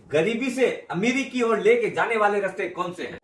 गरीबी से अमीरी की ओर लेके जाने वाले रास्ते कौन से हैं?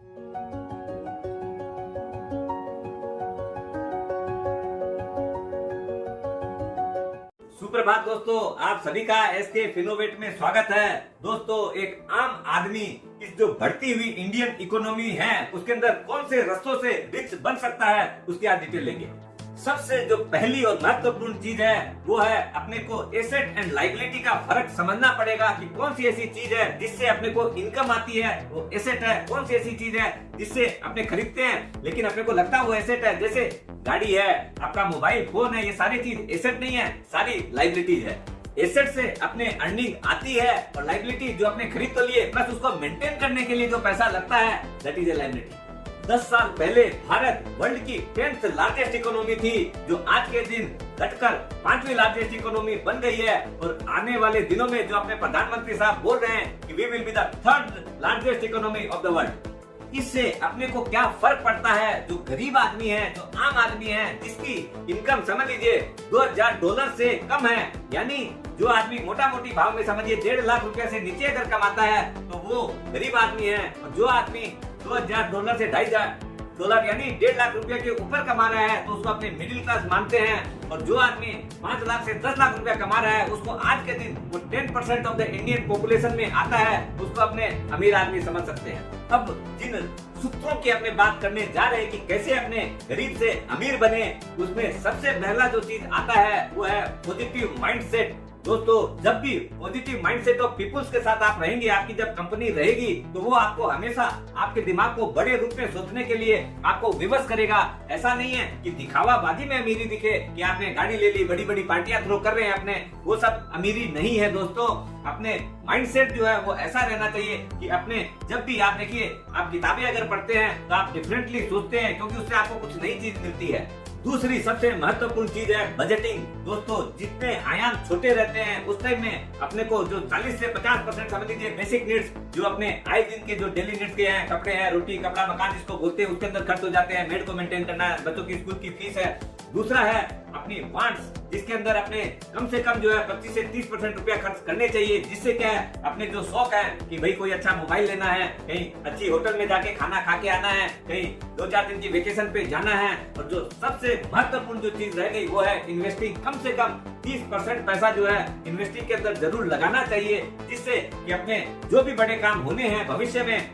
सुप्रभात दोस्तों, आप सभी का एसके फिनोवेट में स्वागत है। दोस्तों, एक आम आदमी इस जो बढ़ती हुई इंडियन इकोनॉमी है उसके अंदर कौन से रास्तों से रिच बन सकता है उसकी आज डिटेल लेंगे। सबसे जो पहली और महत्वपूर्ण चीज है वो है अपने को एसेट एंड लायबिलिटी का फर्क समझना पड़ेगा कि कौन सी ऐसी चीज है जिससे अपने को इनकम आती है वो एसेट है, कौन सी ऐसी चीज है जिससे अपने खरीदते हैं लेकिन अपने को लगता है वो एसेट है। जैसे गाड़ी है, आपका मोबाइल फोन है, ये सारी चीज एसेट नहीं है, सारी लायबिलिटीज है। एसेट से अपने अर्निंग आती है और लायबिलिटी जो अपने खरीद तो लिए प्लस उसको मेंटेन करने के लिए जो पैसा लगता है दैट इज ए लायबिलिटी। 10 साल पहले भारत वर्ल्ड की 10th लार्जेस्ट इकोनॉमी थी जो आज के दिन घटकर 5वीं लार्जेस्ट इकोनॉमी बन गई है। और आने वाले दिनों में जो अपने प्रधानमंत्री साहब बोल रहे हैं कि we will be the 3rd largest economy of the world. इससे अपने को क्या फर्क पड़ता है? जो गरीब आदमी है, जो आम आदमी है, जिसकी इनकम समझ लीजिए $2000 से कम है, यानी जो आदमी मोटा मोटी भाव में समझिए 1.5 लाख रुपए से नीचे अगर कमाता है तो वो गरीब आदमी है। और जो आदमी $2000 से $2,500 यानी 1.5 लाख रुपए के ऊपर कमा रहा है तो उसको अपने मिडिल क्लास मानते हैं। और जो आदमी 5 लाख से 10 लाख रुपया कमा रहा है उसको आज के दिन वो 10% ऑफ द इंडियन पॉपुलेशन में आता है, उसको अपने अमीर आदमी समझ सकते हैं। अब जिन सूत्रों की अपने बात करने जा रहे हैं कि कैसे अपने गरीब से अमीर बने, उसमें सबसे पहला जो चीज आता है वो है पॉजिटिव माइंडसेट। दोस्तों, जब भी पॉजिटिव माइंडसेट ऑफ पीपुल्स के साथ आप रहेंगे, आपकी जब कंपनी रहेगी तो वो आपको हमेशा आपके दिमाग को बड़े रूप में सोचने के लिए आपको विवश करेगा। ऐसा नहीं है कि दिखावा बाजी में अमीरी दिखे कि आपने गाड़ी ले ली, बड़ी बड़ी पार्टियां थ्रो कर रहे हैं अपने, वो सब अमीरी नहीं है। दोस्तों, अपने माइंडसेट जो है वो ऐसा रहना चाहिए कि अपने जब भी आप देखिए, आप किताबें अगर पढ़ते हैं तो आप डिफरेंटली सोचते हैं क्योंकि उससे आपको कुछ नई चीज मिलती है। दूसरी सबसे महत्वपूर्ण चीज है बजटिंग। दोस्तों, जितने आयाम छोटे रहते हैं उस टाइम में अपने को जो 40 से 50% समझ लीजिए बेसिक नीड्स जो अपने आए दिन के जो डेली नीड्स के हैं, कपड़े हैं, रोटी कपड़ा मकान जिसको बोलते हैं, उसके अंदर खर्च हो जाते हैं। मेड को मेंटेन करना है, बच्चों की स्कूल की फीस है। दूसरा है अपनी वांट्स, जिसके अंदर अपने कम से कम जो है 25 से 30% रुपया खर्च करने चाहिए। जिससे क्या है, अपने जो शौक है कि भाई कोई अच्छा मोबाइल लेना है, कहीं अच्छी होटल में जाके खाना खा के आना है, कहीं 2-4 दिन की वेकेशन पे जाना है। और जो सबसे महत्वपूर्ण जो चीज रह गई वो है इन्वेस्टिंग। कम से कम 30% पैसा जो है इन्वेस्टिंग के अंदर जरूर लगाना चाहिए, जिससे कि अपने जो भी बड़े काम होने हैं भविष्य में,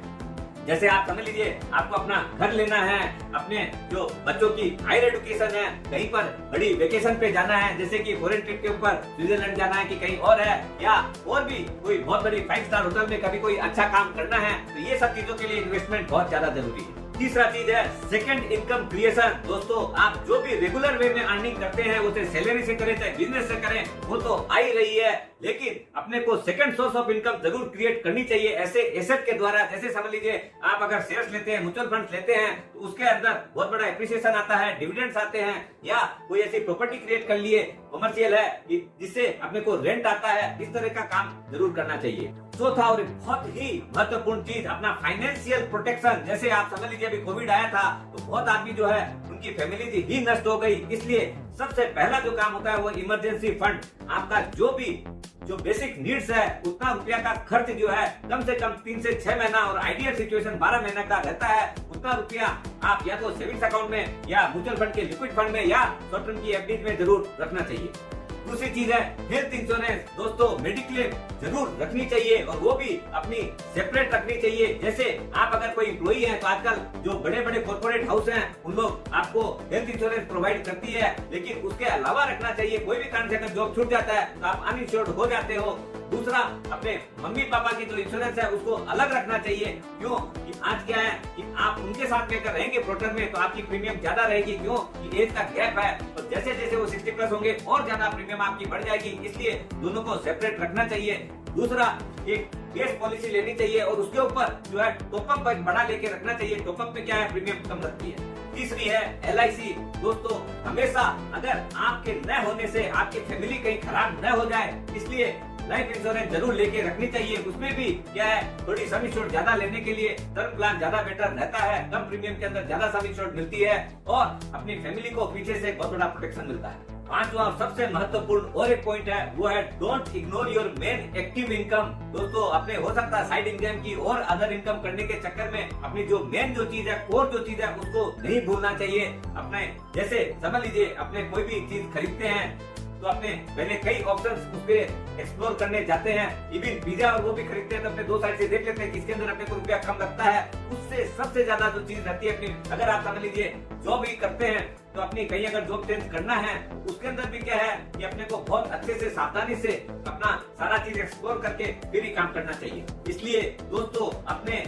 जैसे आप समझ लीजिए आपको अपना घर लेना है, अपने जो बच्चों की हायर एजुकेशन है, कहीं पर बड़ी वेकेशन पे जाना है, जैसे कि फॉरेन ट्रिप के ऊपर स्विट्जरलैंड जाना है कि कहीं और है, या और भी कोई बहुत बड़ी 5 स्टार होटल में कभी कोई अच्छा काम करना है, तो ये सब चीजों के लिए इन्वेस्टमेंट बहुत ज्यादा जरूरी है। तीसरा चीज है सेकंड इनकम क्रिएशन। दोस्तों, आप जो भी रेगुलर वे में अर्निंग करते हैं, वो चाहे सैलरी से करें चाहे बिजनेस से करें, वो तो आ ही रही है, लेकिन अपने को सेकंड सोर्स ऑफ इनकम जरूर क्रिएट करनी चाहिए ऐसे एसेट के द्वारा। जैसे समझ लीजिए आप अगर शेयर्स लेते हैं, म्यूचुअल फंड्स लेते हैं, तो उसके अंदर बहुत बड़ा एप्रिसिएशन आता है, डिविडेंड्स आते हैं, या कोई ऐसी प्रॉपर्टी क्रिएट कर लिए, कमर्शियल है कि जिससे अपने को रेंट आता है। इस तरह का काम जरूर करना चाहिए। चौथा और बहुत ही महत्वपूर्ण चीज अपना फाइनेंशियल प्रोटेक्शन। जैसे आप समझ लीजिए अभी कोविड आया था तो बहुत आदमी जो है उनकी फैमिली ही नष्ट हो गई, इसलिए सबसे पहला जो काम होता है वो इमरजेंसी फंड। आपका जो बेसिक नीड्स है उतना रुपया का खर्च जो है कम से कम 3 से 6 महीना और आइडियल सिचुएशन 12 महीने का रहता है, उतना रुपया आप या तो सेविंग्स अकाउंट में या म्यूचुअल फंड के लिक्विड फंड में या शॉर्ट टर्म की एफडी में जरूर रखना चाहिए। दूसरी चीज है हेल्थ इंश्योरेंस। दोस्तों, मेडिक्लेम जरूर रखनी चाहिए और वो भी अपनी सेपरेट रखनी चाहिए। जैसे आप अगर कोई एम्प्लॉई है तो आजकल जो बड़े बड़े कॉर्पोरेट हाउस हैं उन लोग आपको हेल्थ इंश्योरेंस प्रोवाइड करती है, लेकिन उसके अलावा रखना चाहिए। कोई भी कारण से अगर जॉब छूट जाता है तो आप अनइंश्योर्ड हो जाते हो। दूसरा, अपने मम्मी पापा की जो इंश्योरेंस है उसको अलग रखना चाहिए। क्यों कि आज क्या है कि आप उनके साथ में अगर रहेंगे प्रोटर में तो आपकी प्रीमियम ज्यादा रहेगी। क्यों कि एज का गैप है, और जैसे जैसे वो 60+ होंगे और ज्यादा प्रीमियम आपकी बढ़ जाएगी, इसलिए दोनों को सेपरेट रखना चाहिए। दूसरा, एक केस पॉलिसी लेनी चाहिए और उसके ऊपर जो है टॉपअप बड़ा लेके रखना चाहिए। टॉपअप में क्या है, प्रीमियम कम लगती है। तीसरी है LIC। दोस्तों, हमेशा अगर आपके न होने से आपकी फैमिली कहीं खराब न हो जाए, इसलिए लाइफ इंश्योरेंस जरूर लेके रखनी चाहिए। उसमें भी क्या है, थोड़ी सम इंश्योर्ड ज्यादा लेने के लिए टर्म प्लान ज्यादा बेटर रहता है, कम प्रीमियम के अंदर ज्यादा सम इंश्योर्ड मिलती है और अपनी फैमिली को पीछे से बहुत बड़ा प्रोटेक्शन मिलता है। पांचवा और सबसे महत्वपूर्ण और एक पॉइंट है, वो है don't ignore your men active income. दोस्तों अपने हो सकता है साइड इनकम की और अदर इनकम करने के चक्कर में अपनी जो मेन जो चीज है, कोर जो चीज है, उसको नहीं भूलना चाहिए। अपने जैसे समझ लीजिए अपने कोई भी चीज खरीदते हैं तो अपने पहले कई ऑप्शंस उसके एक्सप्लोर करने जाते हैं। इवन पिज्जा और वो भी खरीदते हैं तो अपने दो साइड से देख लेते हैं किसके अंदर अपने को रुपया कम लगता है। उससे सबसे ज्यादा जो चीज रहती है अपनी, अगर आप समझ लीजिए जॉब ही करते हैं तो अपनी कहीं अगर जॉब चेंज करना है, उसके अंदर भी क्या है कि अपने को बहुत अच्छे से सावधानी से अपना सारा चीज एक्सप्लोर करके फिर ही काम करना चाहिए। इसलिए दोस्तों अपने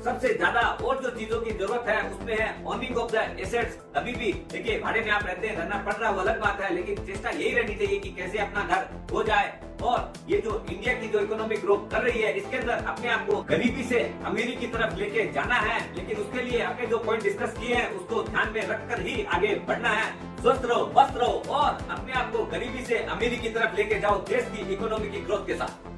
सबसे ज्यादा और जो चीजों की जरूरत है उसमें है ओनिंग ऑफ द एसेट्स। अभी भी देखिए भाड़े में आप रहते हैं, रहना पड़ रहा है वो अलग बात है, लेकिन चेष्टा यही रहनी चाहिए कि कैसे अपना घर हो जाए। और ये जो इंडिया की जो इकोनॉमिक ग्रोथ कर रही है, इसके अंदर अपने आप को गरीबी से अमीरी की तरफ लेके जाना है, लेकिन उसके लिए अपने जो पॉइंट डिस्कस किए हैं उसको ध्यान में रखकर ही आगे बढ़ना है। स्वस्थ रहो, मस्त रहो और अपने आप को गरीबी से अमीरी की तरफ लेके जाओ देश की इकोनॉमी की ग्रोथ के साथ।